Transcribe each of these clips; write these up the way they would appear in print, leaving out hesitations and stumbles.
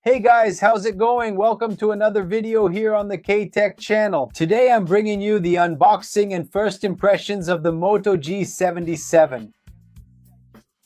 Hey guys, how's it going? Welcome to another video here on the K-Tech channel. Today I'm bringing you the unboxing and first impressions of the Moto G77.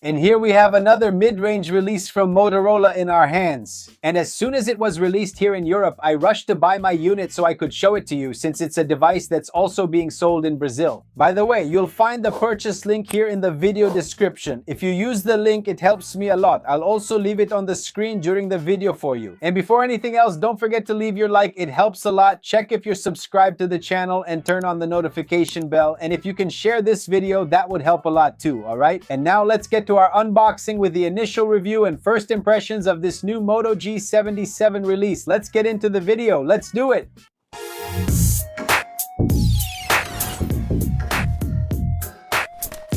And here we have another mid-range release from Motorola in our hands. And as soon as it was released here in Europe, I rushed to buy my unit so I could show it to you, since it's a device that's also being sold in Brazil. By the way, you'll find the purchase link here in the video description. If you use the link, it helps me a lot. I'll also leave it on the screen during the video for you. And before anything else, don't forget to leave your like. It helps a lot. Check if you're subscribed to the channel and turn on the notification bell. And if you can share this video, that would help a lot too, alright? And now let's get to our unboxing with the initial review and first impressions of this new Moto G77 release. Let's get into the video. Let's do it!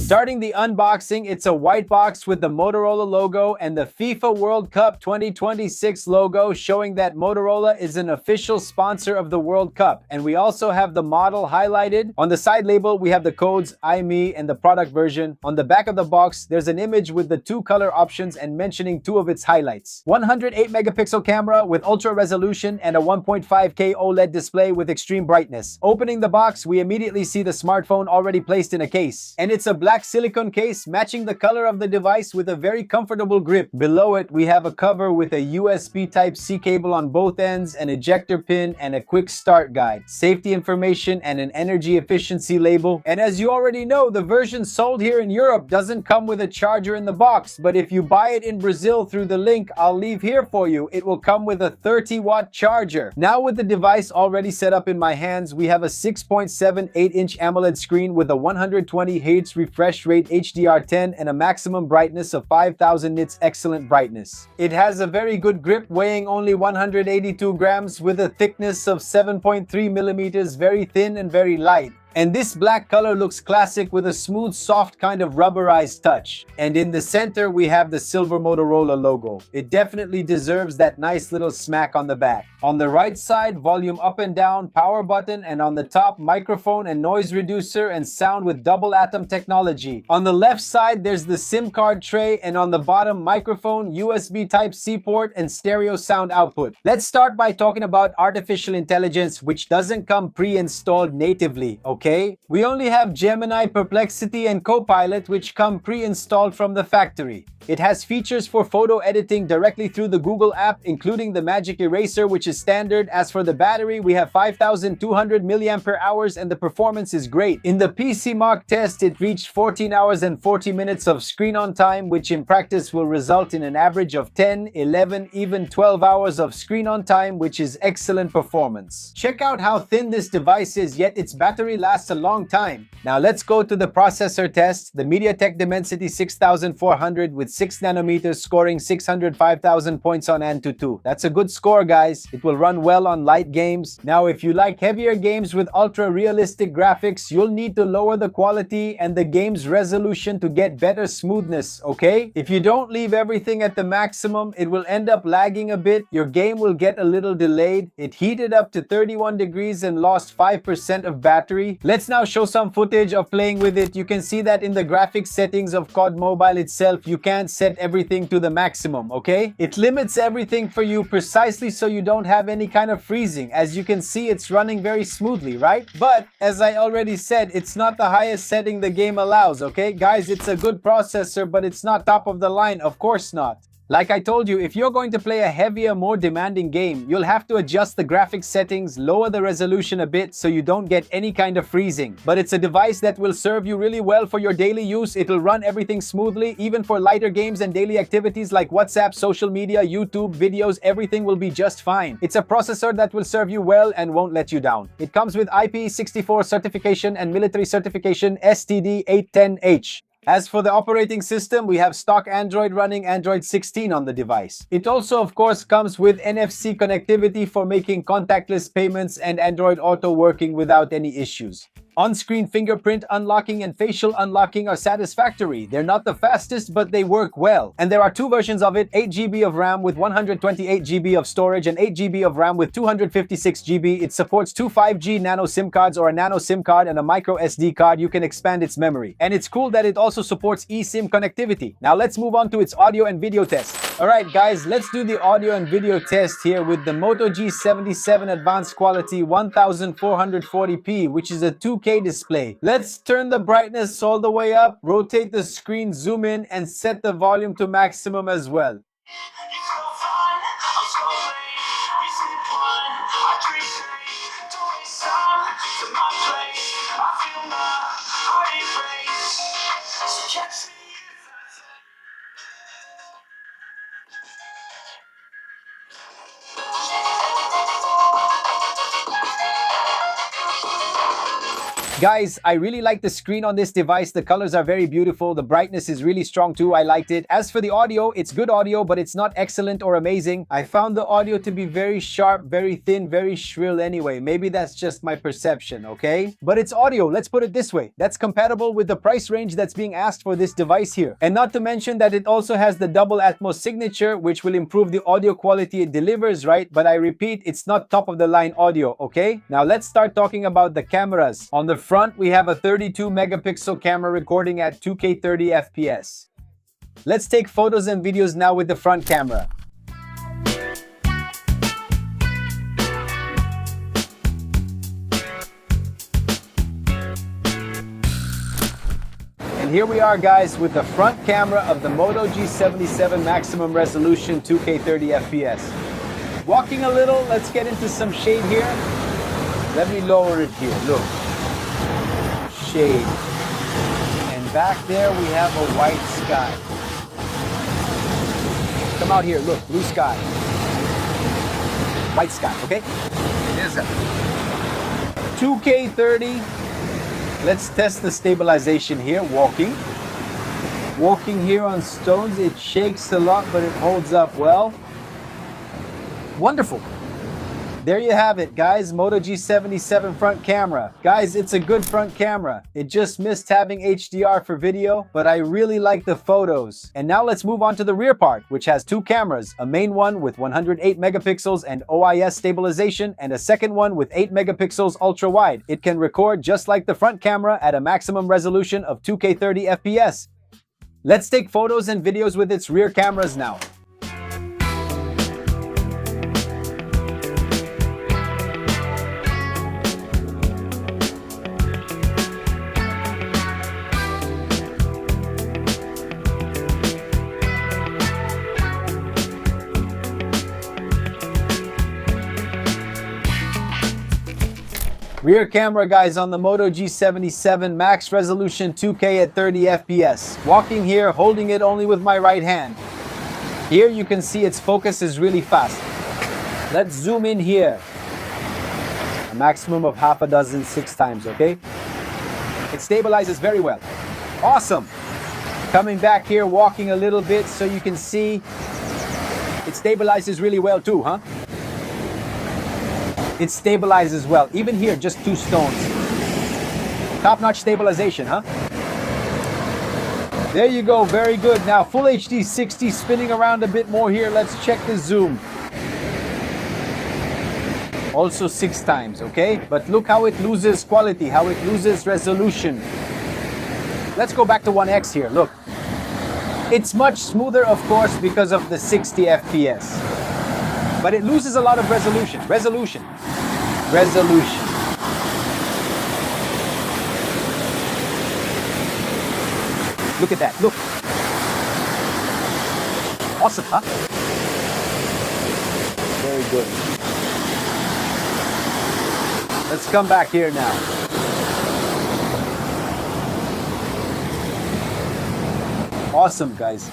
Starting the unboxing, it's a white box with the Motorola logo and the FIFA World Cup 2026 logo, showing that Motorola is an official sponsor of the World Cup. And we also have the model highlighted. On the side label, we have the codes IME and the product version. On the back of the box, there's an image with the two color options and mentioning two of its highlights. 108 megapixel camera with ultra resolution and a 1.5K OLED display with extreme brightness. Opening the box, we immediately see the smartphone already placed in a case. And it's a black silicone case matching the color of the device with a very comfortable grip. Below it, we have a cover with a USB Type-C cable on both ends, an ejector pin, and a quick start guide, safety information, and an energy efficiency label. And as you already know, the version sold here in Europe doesn't come with a charger in the box, but if you buy it in Brazil through the link I'll leave here for you, it will come with a 30-watt charger. Now with the device already set up in my hands, we have a 6.7 8-inch AMOLED screen with a 120 Hz refresh rate HDR10 and a maximum brightness of 5000 nits excellent brightness. It has a very good grip, weighing only 182 grams with a thickness of 7.3 millimeters, very thin and very light. And this black color looks classic with a smooth, soft kind of rubberized touch. And in the center, we have the silver Motorola logo. It definitely deserves that nice little smack on the back. On the right side, volume up and down, power button, and on the top, microphone and noise reducer and sound with double atom technology. On the left side, there's the SIM card tray, and on the bottom, microphone, USB Type-C port, and stereo sound output. Let's start by talking about artificial intelligence, which doesn't come pre-installed natively, okay? We only have Gemini, Perplexity, and Copilot, which come pre-installed from the factory. It has features for photo editing directly through the Google app, including the Magic Eraser, which is standard. As for the battery, we have 5200 mAh and the performance is great. In the PC Mark test, it reached 14 hours and 40 minutes of screen on time, which in practice will result in an average of 10, 11, even 12 hours of screen on time, which is excellent performance. Check out how thin this device is, yet its battery lasts a long time. Now let's go to the processor test. The MediaTek Dimensity 6400 with 6 nanometers, scoring 605,000 points on AnTuTu. That's a good score, guys. It will run well on light games. Now, if you like heavier games with ultra-realistic graphics, you'll need to lower the quality and the game's resolution to get better smoothness, okay? If you don't leave everything at the maximum, it will end up lagging a bit. Your game will get a little delayed. It heated up to 31 degrees and lost 5% of battery. Let's now show some footage of playing with it. You can see that in the graphics settings of COD Mobile itself, you can't set everything to the maximum, okay? It limits everything for you precisely so you don't have any kind of freezing. As you can see, it's running very smoothly, right? But as I already said, it's not the highest setting the game allows, okay? Guys, it's a good processor, but it's not top of the line, of course not. Like I told you, if you're going to play a heavier, more demanding game, you'll have to adjust the graphics settings, lower the resolution a bit so you don't get any kind of freezing. But it's a device that will serve you really well for your daily use. It'll run everything smoothly, even for lighter games and daily activities like WhatsApp, social media, YouTube, videos, everything will be just fine. It's a processor that will serve you well and won't let you down. It comes with IP64 certification and military certification STD810H. As for the operating system, we have stock Android running Android 16 on the device. It also, of course, comes with NFC connectivity for making contactless payments and Android Auto working without any issues. On-screen fingerprint unlocking and facial unlocking are satisfactory. They're not the fastest, but they work well. And there are two versions of it, 8 GB of RAM with 128 GB of storage and 8 GB of RAM with 256 GB. It supports two 5G nano SIM cards or a nano SIM card and a micro SD card. You can expand its memory. And it's cool that it also supports eSIM connectivity. Now let's move on to its audio and video test. Alright guys, let's do the audio and video test here with the Moto G77 Advanced Quality 1440p, which is a 2K display. Let's turn the brightness all the way up, rotate the screen, zoom in, and set the volume to maximum as well. Guys, I really like the screen on this device. The colors are very beautiful. The brightness is really strong too. I liked it. As for the audio, it's good audio, but it's not excellent or amazing. I found the audio to be very sharp, very thin, very shrill anyway. Maybe that's just my perception, okay? But it's audio, let's put it this way. That's compatible with the price range that's being asked for this device here. And not to mention that it also has the double Atmos signature, which will improve the audio quality it delivers, right? But I repeat, it's not top of the line audio, okay? Now let's start talking about the cameras. On the front, we have a 32 megapixel camera recording at 2K 30 FPS. Let's take photos and videos now with the front camera. And here we are guys with the front camera of the Moto G77 maximum resolution 2K 30 FPS. Walking a little, let's get into some shade here. Let me lower it here, look. Shade. And back there we have a white sky. Come out here, look, blue sky. White sky, okay? There's that. 2K 30. Let's test the stabilization here, walking. Walking here on stones, it shakes a lot, but it holds up well. Wonderful. There you have it, guys. Moto G77 front camera. Guys, it's a good front camera. It just missed having HDR for video, but I really like the photos. And now let's move on to the rear part, which has two cameras, a main one with 108 megapixels and OIS stabilization, and a second one with 8 megapixels ultra wide. It can record just like the front camera at a maximum resolution of 2K 30 FPS. Let's take photos and videos with its rear cameras now. Rear camera guys on the Moto G77 max resolution 2K at 30 FPS. Walking here, holding it only with my right hand. Here you can see its focus is really fast. Let's zoom in here. A maximum of half a dozen, 6 times, okay? It stabilizes very well. Awesome. Coming back here, walking a little bit so you can see it stabilizes really well too, huh? It stabilizes well. Even here, just 2 stones. Top-notch stabilization, huh? There you go, very good. Now, full HD 60, spinning around a bit more here. Let's check the zoom. Also 6 times, okay? But look how it loses quality, how it loses resolution. Let's go back to 1x here, look. It's much smoother, of course, because of the 60 FPS. But it loses a lot of resolution. Resolution. Look at that, look. Awesome, huh? Very good. Let's come back here now. Awesome, guys.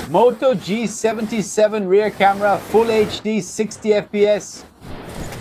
Moto G77 rear camera, full HD, 60 FPS.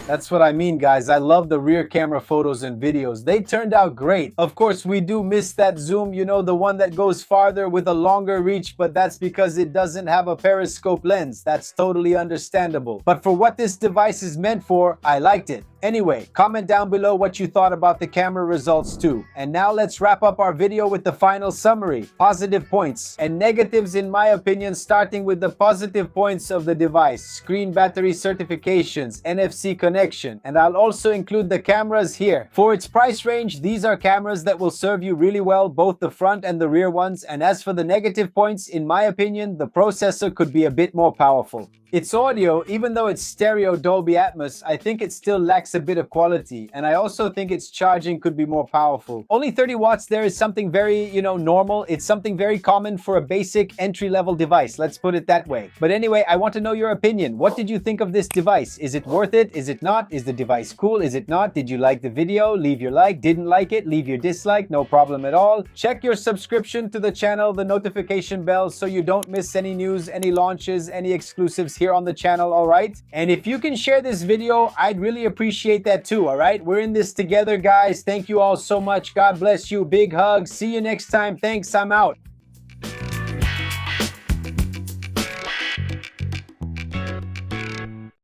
That's what I mean, guys. I love the rear camera photos and videos. They turned out great. Of course, we do miss that zoom, you know, the one that goes farther with a longer reach, but that's because it doesn't have a periscope lens. That's totally understandable. But for what this device is meant for, I liked it. Anyway, comment down below what you thought about the camera results too. And now let's wrap up our video with the final summary, positive points and negatives in my opinion, starting with the positive points of the device: screen battery certifications, NFC connection, and I'll also include the cameras here. For its price range, these are cameras that will serve you really well, both the front and the rear ones. And as for the negative points, in my opinion, the processor could be a bit more powerful. Its audio, even though it's stereo Dolby Atmos, I think it still lacks a bit of quality, and I also think its charging could be more powerful. Only 30 watts there is something very, normal. It's something very common for a basic entry-level device, let's put it that way. But anyway, I want to know your opinion. What did you think of this device? Is it worth it? Is it not? Is the device cool? Is it not? Did you like the video? Leave your like. Didn't like it? Leave your dislike. No problem at all. Check your subscription to the channel, the notification bell, so you don't miss any news, any launches, any exclusives here on the channel, all right? And if you can share this video, I'd really appreciate that too, all right? We're in this together, guys. Thank you all so much. God bless you. Big hug. See you next time. Thanks. I'm out.